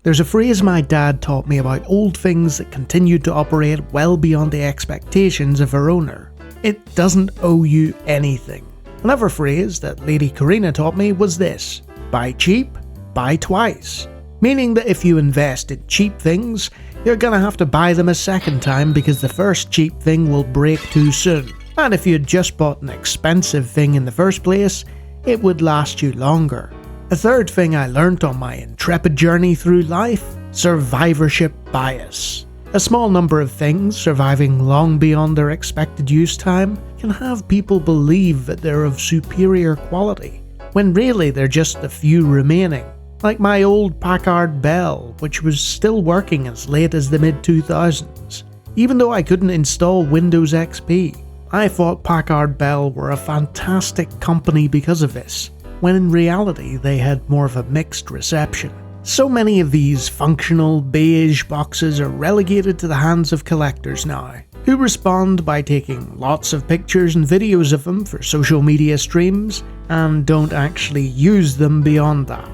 There's a phrase my dad taught me about old things that continued to operate well beyond the expectations of their owner. It doesn't owe you anything. Another phrase that Lady Karina taught me was this: buy cheap, buy twice. Meaning that if you invest in cheap things, you're gonna have to buy them a second time because the first cheap thing will break too soon. And if you'd just bought an expensive thing in the first place, it would last you longer. A third thing I learnt on my intrepid journey through life: survivorship bias. A small number of things surviving long beyond their expected use time can have people believe that they're of superior quality, when really they're just a few remaining. Like my old Packard Bell, which was still working as late as the mid-2000s. Even though I couldn't install Windows XP, I thought Packard Bell were a fantastic company because of this, when in reality they had more of a mixed reception. So many of these functional beige boxes are relegated to the hands of collectors now, who respond by taking lots of pictures and videos of them for social media streams, and don't actually use them beyond that.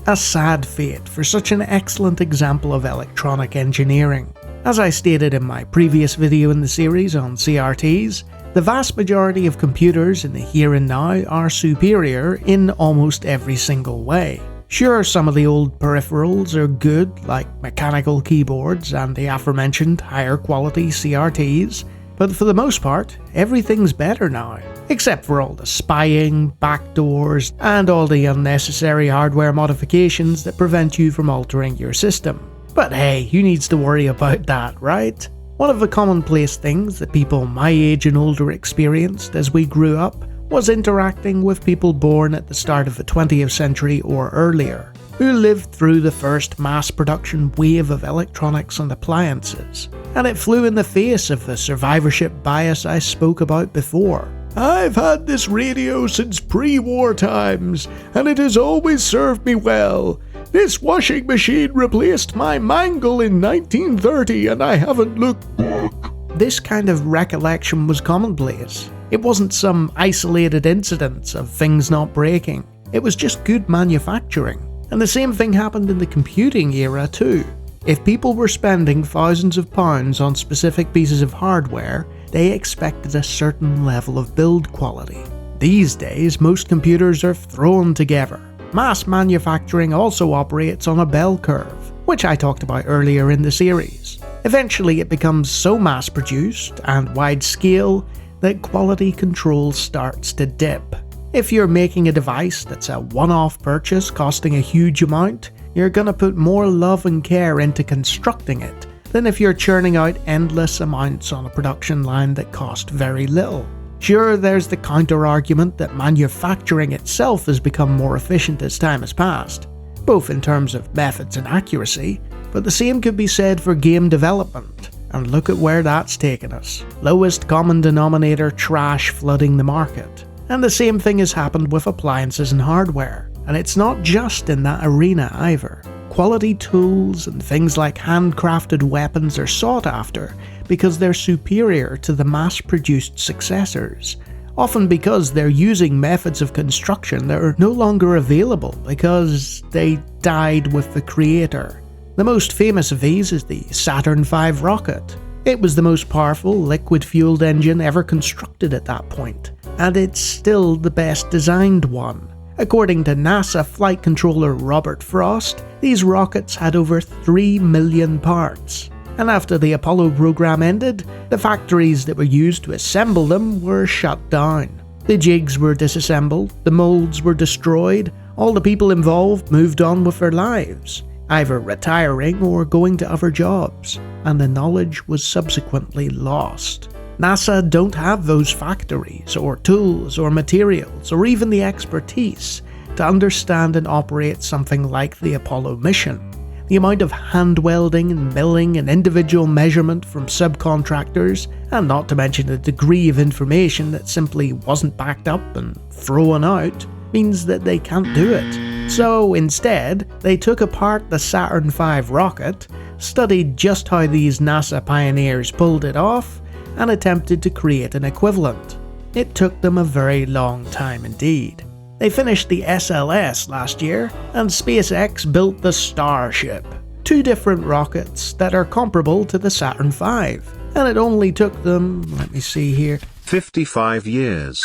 A sad fate for such an excellent example of electronic engineering. As I stated in my previous video in the series on CRTs, the vast majority of computers in the here and now are superior in almost every single way. Sure, some of the old peripherals are good, like mechanical keyboards and the aforementioned higher quality CRTs, but for the most part, everything's better now. Except for all the spying, backdoors, and all the unnecessary hardware modifications that prevent you from altering your system. But hey, who needs to worry about that, right? One of the commonplace things that people my age and older experienced as we grew up was interacting with people born at the start of the 20th century or earlier, who lived through the first mass production wave of electronics and appliances, and it flew in the face of the survivorship bias I spoke about before. I've had this radio since pre-war times, and it has always served me well. This washing machine replaced my mangle in 1930 and I haven't looked back. This kind of recollection was commonplace. It wasn't some isolated incident of things not breaking. It was just good manufacturing. And the same thing happened in the computing era too. If people were spending thousands of pounds on specific pieces of hardware, they expected a certain level of build quality. These days, most computers are thrown together. Mass manufacturing also operates on a bell curve, which I talked about earlier in the series. Eventually it becomes so mass-produced and wide-scale that quality control starts to dip. If you're making a device that's a one-off purchase costing a huge amount, you're gonna put more love and care into constructing it than if you're churning out endless amounts on a production line that cost very little. Sure, there's the counter-argument that manufacturing itself has become more efficient as time has passed, both in terms of methods and accuracy, but the same could be said for game development, and look at where that's taken us. Lowest common denominator trash flooding the market. And the same thing has happened with appliances and hardware, and it's not just in that arena either. Quality tools and things like handcrafted weapons are sought after because they're superior to the mass-produced successors, often because they're using methods of construction that are no longer available because they died with the creator. The most famous of these is the Saturn V rocket. It was the most powerful liquid-fueled engine ever constructed at that point, and it's still the best designed one. According to NASA flight controller Robert Frost, these rockets had over 3 million parts. And after the Apollo program ended, the factories that were used to assemble them were shut down. The jigs were disassembled, the molds were destroyed, all the people involved moved on with their lives, either retiring or going to other jobs, and the knowledge was subsequently lost. NASA don't have those factories, or tools, or materials, or even the expertise to understand and operate something like the Apollo mission. The amount of hand welding and milling and individual measurement from subcontractors, and not to mention the degree of information that simply wasn't backed up and thrown out, means that they can't do it. So instead, they took apart the Saturn V rocket, studied just how these NASA pioneers pulled it off, and attempted to create an equivalent. It took them a very long time indeed. They finished the SLS last year, and SpaceX built the Starship. 2 different rockets that are comparable to the Saturn V, and it only took them, let me see here, 55 years.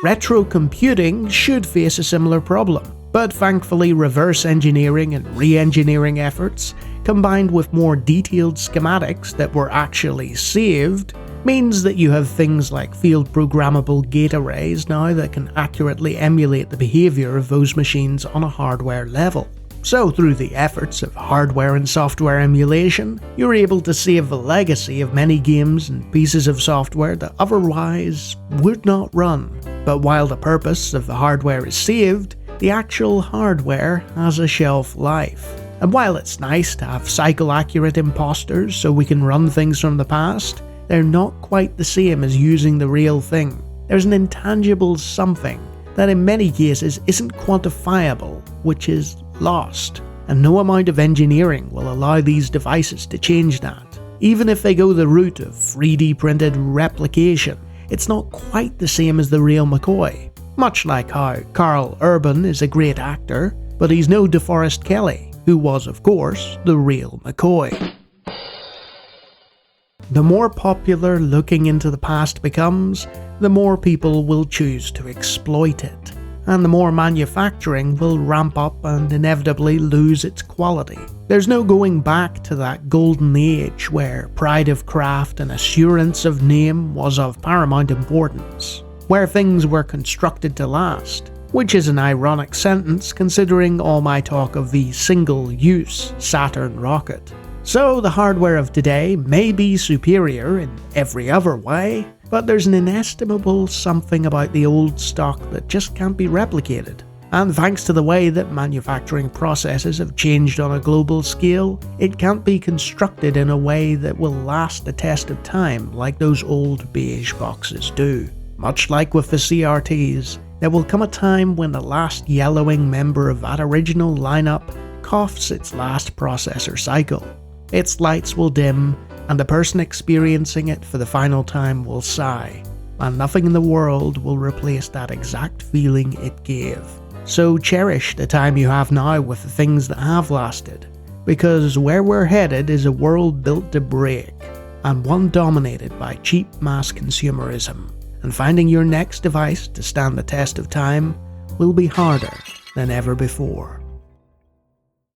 Retro computing should face a similar problem, but thankfully reverse engineering and re-engineering efforts, combined with more detailed schematics that were actually saved, means that you have things like field programmable gate arrays now that can accurately emulate the behavior of those machines on a hardware level. So through the efforts of hardware and software emulation, you're able to save the legacy of many games and pieces of software that otherwise would not run. But while the purpose of the hardware is saved, the actual hardware has a shelf life. And while it's nice to have cycle-accurate imposters so we can run things from the past, they're not quite the same as using the real thing. There's an intangible something that in many cases isn't quantifiable, which is lost, and no amount of engineering will allow these devices to change that. Even if they go the route of 3D printed replication, it's not quite the same as the real McCoy. Much like how Carl Urban is a great actor, but he's no DeForest Kelley, who was of course the real McCoy. The more popular looking into the past becomes, the more people will choose to exploit it, and the more manufacturing will ramp up and inevitably lose its quality. There's no going back to that golden age where pride of craft and assurance of name was of paramount importance, where things were constructed to last, which is an ironic sentence considering all my talk of the single-use Saturn rocket. So the hardware of today may be superior in every other way, but there's an inestimable something about the old stock that just can't be replicated. And thanks to the way that manufacturing processes have changed on a global scale, it can't be constructed in a way that will last the test of time like those old beige boxes do. Much like with the CRTs, there will come a time when the last yellowing member of that original lineup coughs its last processor cycle. Its lights will dim, and the person experiencing it for the final time will sigh, and nothing in the world will replace that exact feeling it gave. So cherish the time you have now with the things that have lasted, because where we're headed is a world built to break, and one dominated by cheap mass consumerism, and finding your next device to stand the test of time will be harder than ever before.